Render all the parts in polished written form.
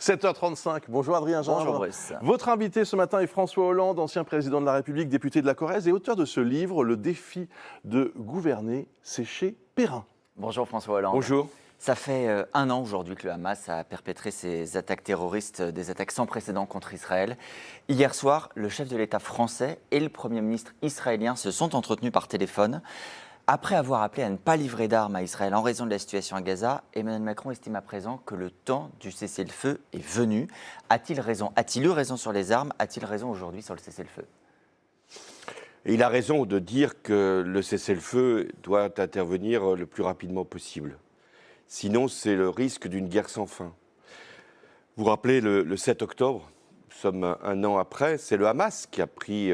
7h35. Bonjour Adrien Gindre. Bonjour Bruce. Votre invité ce matin est François Hollande, ancien président de la République, député de la Corrèze et auteur de ce livre, Le défi de gouverner, c'est chez Perrin. Bonjour François Hollande. Bonjour. Ça fait un an aujourd'hui que le Hamas a perpétré ses attaques terroristes, des attaques sans précédent contre Israël. Hier soir, le chef de l'État français et le Premier ministre israélien se sont entretenus par téléphone. Après avoir appelé à ne pas livrer d'armes à Israël en raison de la situation à Gaza, Emmanuel Macron estime à présent que le temps du cessez-le-feu est venu. A-t-il raison? A-t-il eu raison sur les armes? A-t-il raison aujourd'hui sur le cessez-le-feu? Il a raison de dire que le cessez-le-feu doit intervenir le plus rapidement possible. Sinon, c'est le risque d'une guerre sans fin. Vous vous rappelez, le 7 octobre, nous sommes un an après, c'est le Hamas qui a pris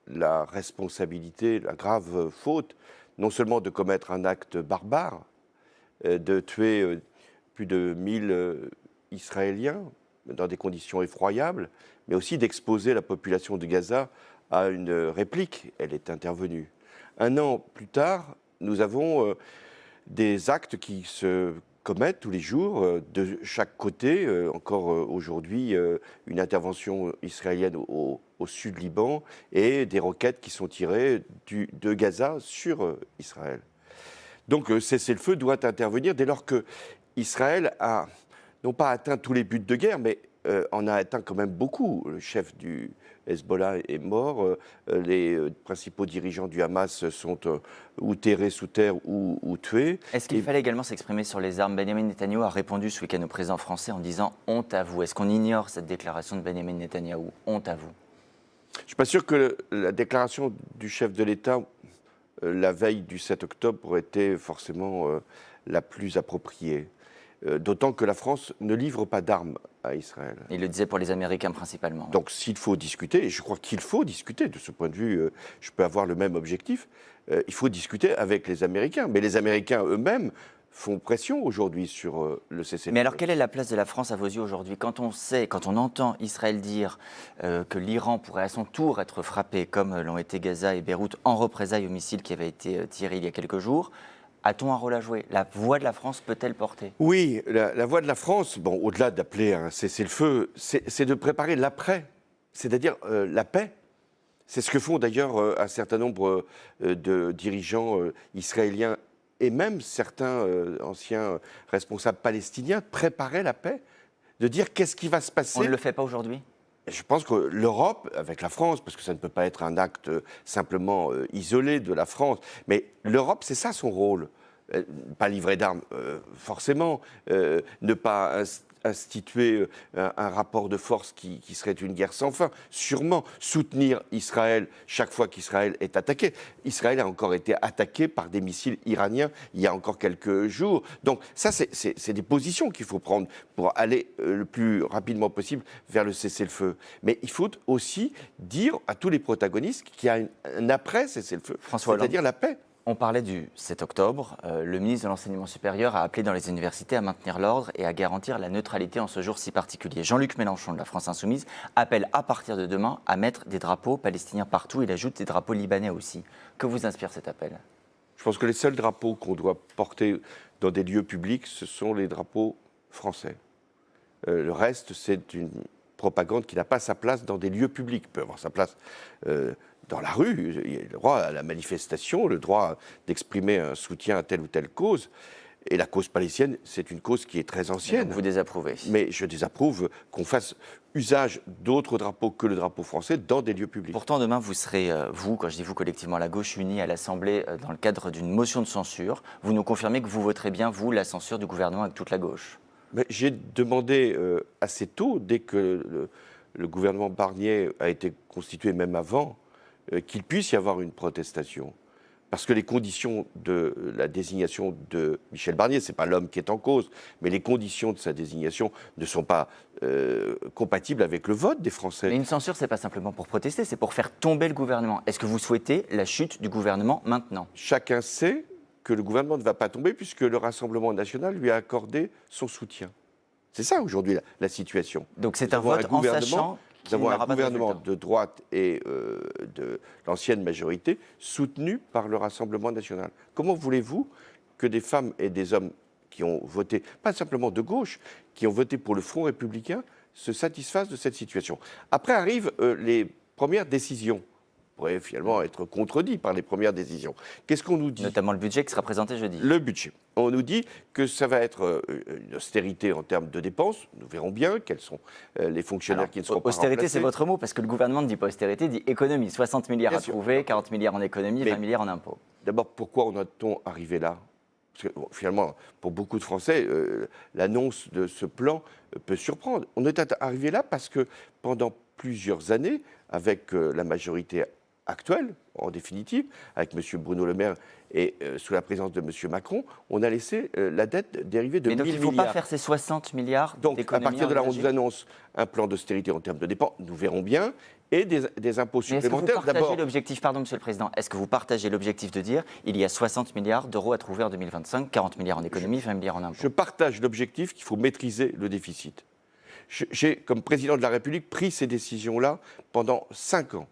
la responsabilité, la grave faute, non seulement de commettre un acte barbare, de tuer plus de 1000 Israéliens dans des conditions effroyables, mais aussi d'exposer la population de Gaza à une réplique. Elle est intervenue. Un an plus tard, nous avons des actes qui se commettent tous les jours de chaque côté. Encore aujourd'hui, une intervention israélienne au sud Liban et des roquettes qui sont tirées de Gaza sur Israël. Donc cessez-le-feu doit intervenir dès lors que Israël a non pas atteint tous les buts de guerre, mais en a atteint quand même beaucoup. Le chef du Hezbollah est mort, les principaux dirigeants du Hamas sont ou terrés sous terre ou tués. Est-ce qu'il fallait également s'exprimer sur les armes? Benjamin Netanyahou a répondu ce week-end au président français en disant « honte à vous ». Est-ce qu'on ignore cette déclaration de Benjamin Netanyahou? Honte à vous. Je ne suis pas sûr que la déclaration du chef de l'État la veille du 7 octobre aurait été forcément la plus appropriée. D'autant que la France ne livre pas d'armes à Israël. Il le disait pour les Américains principalement. Donc s'il faut discuter, et je crois qu'il faut discuter, de ce point de vue, je peux avoir le même objectif, il faut discuter avec les Américains. Mais les Américains eux-mêmes font pression aujourd'hui sur le cessez-le-feu. Mais alors quelle est la place de la France à vos yeux aujourd'hui? Quand on entend Israël dire que l'Iran pourrait à son tour être frappé, comme l'ont été Gaza et Beyrouth, en représailles au missile qui avait été tiré il y a quelques jours, a-t-on un rôle à jouer? La voix de la France peut-elle porter? Oui, la voix de la France, bon, au-delà d'appeler à un cessez-le-feu, c'est de préparer l'après, c'est-à-dire la paix. C'est ce que font d'ailleurs un certain nombre de dirigeants israéliens et même certains anciens responsables palestiniens, préparer la paix, de dire qu'est-ce qui va se passer. On ne le fait pas aujourd'hui? Je pense que l'Europe, avec la France, parce que ça ne peut pas être un acte simplement isolé de la France, mais l'Europe, c'est ça son rôle. Pas livrer d'armes, forcément, ne pas instituer un rapport de force qui serait une guerre sans fin, sûrement soutenir Israël chaque fois qu'Israël est attaqué. Israël a encore été attaqué par des missiles iraniens il y a encore quelques jours. Donc ça, c'est des positions qu'il faut prendre pour aller le plus rapidement possible vers le cessez-le-feu. Mais il faut aussi dire à tous les protagonistes qu'il y a un après cessez-le-feu, c'est-à-dire la paix. On parlait du 7 octobre. Le ministre de l'Enseignement supérieur a appelé dans les universités à maintenir l'ordre et à garantir la neutralité en ce jour si particulier. Jean-Luc Mélenchon de la France Insoumise appelle à partir de demain à mettre des drapeaux palestiniens partout. Il ajoute des drapeaux libanais aussi. Que vous inspire cet appel? Je pense que les seuls drapeaux qu'on doit porter dans des lieux publics, ce sont les drapeaux français. Le reste, c'est une propagande qui n'a pas sa place dans des lieux publics. Il peut avoir sa place dans la rue, il y a le droit à la manifestation, le droit d'exprimer un soutien à telle ou telle cause. Et la cause palestinienne, c'est une cause qui est très ancienne. Donc vous désapprouvez? Mais je désapprouve qu'on fasse usage d'autres drapeaux que le drapeau français dans des lieux publics. Pourtant, demain, vous serez, vous, quand je dis vous collectivement, la gauche unie à l'Assemblée dans le cadre d'une motion de censure. Vous nous confirmez que vous voterez bien, vous, la censure du gouvernement avec toute la gauche? J'ai demandé assez tôt, dès que le gouvernement Barnier a été constitué, même avant, qu'il puisse y avoir une protestation. Parce que les conditions de la désignation de Michel Barnier, ce n'est pas l'homme qui est en cause, mais les conditions de sa désignation ne sont pas compatibles avec le vote des Français. Mais une censure, ce n'est pas simplement pour protester, c'est pour faire tomber le gouvernement. Est-ce que vous souhaitez la chute du gouvernement maintenant? Chacun sait que le gouvernement ne va pas tomber puisque le Rassemblement national lui a accordé son soutien. C'est ça aujourd'hui la situation. Donc c'est un vote en sachant qu'il Nous avons n'aura un pas de gouvernement résultat. de droite et de l'ancienne majorité soutenu par le Rassemblement national. Comment voulez-vous que des femmes et des hommes qui ont voté, pas simplement de gauche, qui ont voté pour le Front républicain, se satisfassent de cette situation. Après arrivent les premières décisions. On pourrait finalement être contredit par les premières décisions. Qu'est-ce qu'on nous dit ? Notamment le budget qui sera présenté jeudi. Le budget. On nous dit que ça va être une austérité en termes de dépenses. Nous verrons bien quels sont les fonctionnaires Alors, qui ne seront pas austérité, remplacés. c'est votre mot, parce que le gouvernement ne dit pas austérité, dit économie. 60 milliards Bien à sûr. trouver, 40 milliards en économie, Mais- 20 milliards en impôts. D'abord, pourquoi en est-on arrivé là ? Parce que bon, finalement, pour beaucoup de Français, l'annonce de ce plan peut surprendre. On est arrivé là parce que pendant plusieurs années, avec la majorité actuelle, en définitive, avec M. Bruno Le Maire et sous la présence de M. Macron, on a laissé la dette dériver de Mais 1000 donc il ne faut milliards. pas faire ces 60 milliards Donc, à d'économies partir de là, on envisagées. nous annonce un plan d'austérité en termes de dépenses, nous verrons bien, et des impôts Mais est-ce que vous supplémentaires. partagez D'abord, l'objectif, pardon Monsieur le Président, est-ce que vous partagez l'objectif de dire il y a 60 milliards d'euros à trouver en 2025, 40 milliards en économie, 20 milliards en impôts? je partage l'objectif qu'il faut maîtriser le déficit. J'ai, comme président de la République, pris ces décisions-là pendant 5 ans,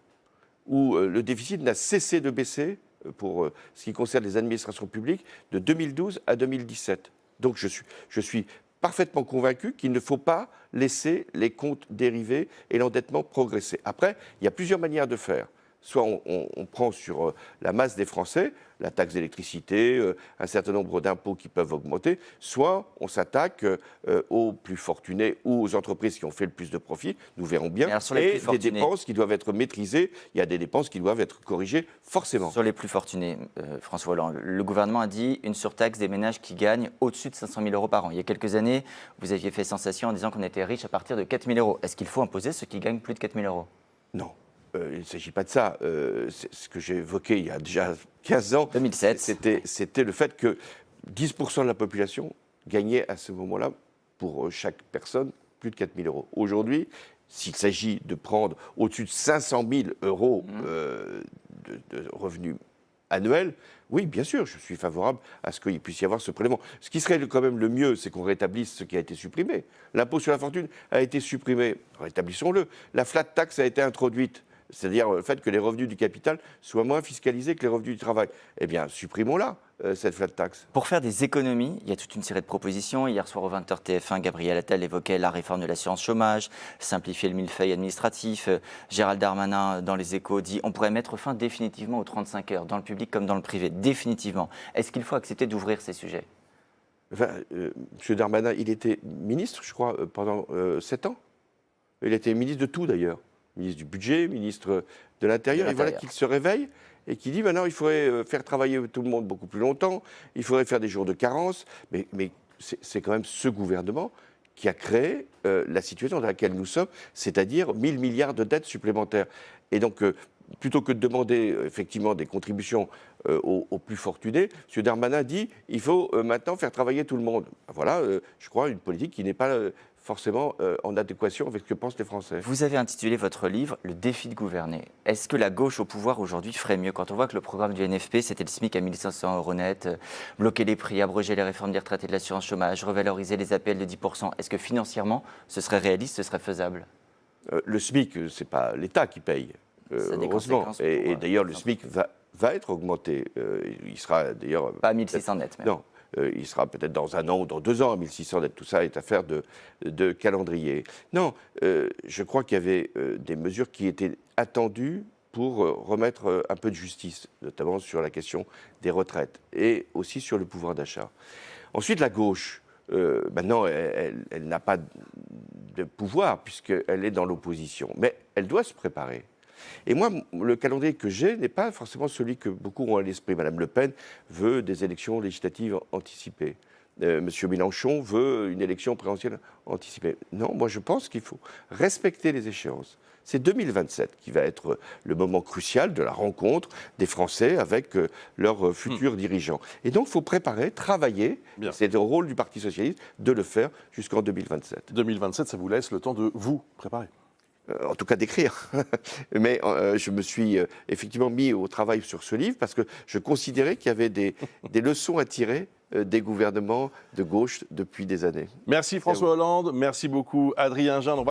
où le déficit n'a cessé de baisser, pour ce qui concerne les administrations publiques, de 2012 à 2017. Donc je suis parfaitement convaincu qu'il ne faut pas laisser les comptes dérivés et l'endettement progresser. Après, il y a plusieurs manières de faire. Soit on prend sur la masse des Français, la taxe d'électricité, un certain nombre d'impôts qui peuvent augmenter, soit on s'attaque aux plus fortunés ou aux entreprises qui ont fait le plus de profit, nous verrons bien, Mais alors, sur les et plus des fortunés- dépenses qui doivent être maîtrisées, il y a des dépenses qui doivent être corrigées forcément. Sur les plus fortunés, François Hollande, le gouvernement a dit une surtaxe des ménages qui gagnent au-dessus de 500 000 euros par an. Il y a quelques années, vous aviez fait sensation en disant qu'on était riche à partir de 4 000 euros. Est-ce qu'il faut imposer ceux qui gagnent plus de 4 000 euros? Non. Il ne s'agit pas de ça. C'est ce que j'ai évoqué il y a déjà 15 ans. 2007. C'était le fait que 10% de la population gagnait à ce moment-là, pour chaque personne, plus de 4 000 euros. Aujourd'hui, s'il s'agit de prendre au-dessus de 500 000 euros de revenus annuels, oui, bien sûr, je suis favorable à ce qu'il puisse y avoir ce prélèvement. Ce qui serait quand même le mieux, c'est qu'on rétablisse ce qui a été supprimé. L'impôt sur la fortune a été supprimé, rétablissons-le. La flat tax a été introduite. C'est-à-dire le fait que les revenus du capital soient moins fiscalisés que les revenus du travail. Eh bien, supprimons-la, cette flat tax. Pour faire des économies, il y a toute une série de propositions. Hier soir, au 20h TF1, Gabriel Attal évoquait la réforme de l'assurance chômage, simplifier le millefeuille administratif. Gérald Darmanin, dans Les Échos, dit on pourrait mettre fin définitivement aux 35 heures, dans le public comme dans le privé. Définitivement. Est-ce qu'il faut accepter d'ouvrir ces sujets? Enfin, M. Darmanin, il était ministre, je crois, pendant 7 ans. Il était ministre de tout, d'ailleurs. Ministre du budget, ministre de l'Intérieur. Et voilà qu'il se réveille et qu'il dit maintenant il faudrait faire travailler tout le monde beaucoup plus longtemps, il faudrait faire des jours de carence. Mais c'est quand même ce gouvernement qui a créé la situation dans laquelle nous sommes, c'est-à-dire 1 000 milliards de dettes supplémentaires. Et donc, plutôt que de demander effectivement des contributions aux plus fortunés, M. Darmanin dit il faut maintenant faire travailler tout le monde. Voilà, je crois, une politique qui n'est pas forcément en adéquation avec ce que pensent les Français. Vous avez intitulé votre livre « Le défi de gouverner ». Est-ce que la gauche au pouvoir aujourd'hui ferait mieux? Quand on voit que le programme du NFP, c'était le SMIC à 1 500 € net, bloquer les prix, abroger les réformes des retraites et de l'assurance chômage, revaloriser les APL de 10%, est-ce que financièrement, ce serait réaliste, ce serait faisable? Le SMIC, ce n'est pas l'État qui paye, Ça a des heureusement. conséquences pour, Et d'ailleurs, le SMIC va être augmenté. Il sera d'ailleurs... Pas à 1 600 net, même. Non. Il sera peut-être dans 1 an ou dans 2 ans à 1 600 net. Tout ça est affaire de calendrier. Non, je crois qu'il y avait des mesures qui étaient attendues pour remettre un peu de justice, notamment sur la question des retraites et aussi sur le pouvoir d'achat. Ensuite, la gauche, maintenant, elle n'a pas de pouvoir puisqu'elle est dans l'opposition. Mais elle doit se préparer. Et moi, le calendrier que j'ai n'est pas forcément celui que beaucoup ont à l'esprit. Madame Le Pen veut des élections législatives anticipées. Monsieur Mélenchon veut une élection présidentielle anticipée. Non, moi je pense qu'il faut respecter les échéances. C'est 2027 qui va être le moment crucial de la rencontre des Français avec leurs futurs dirigeants. Et donc il faut préparer, travailler, c'est le rôle du Parti socialiste de le faire jusqu'en 2027. 2027, ça vous laisse le temps de vous préparer. En tout cas d'écrire. Mais je me suis effectivement mis au travail sur ce livre parce que je considérais qu'il y avait des leçons à tirer des gouvernements de gauche depuis des années. Merci François Hollande, merci beaucoup Adrien Gindre.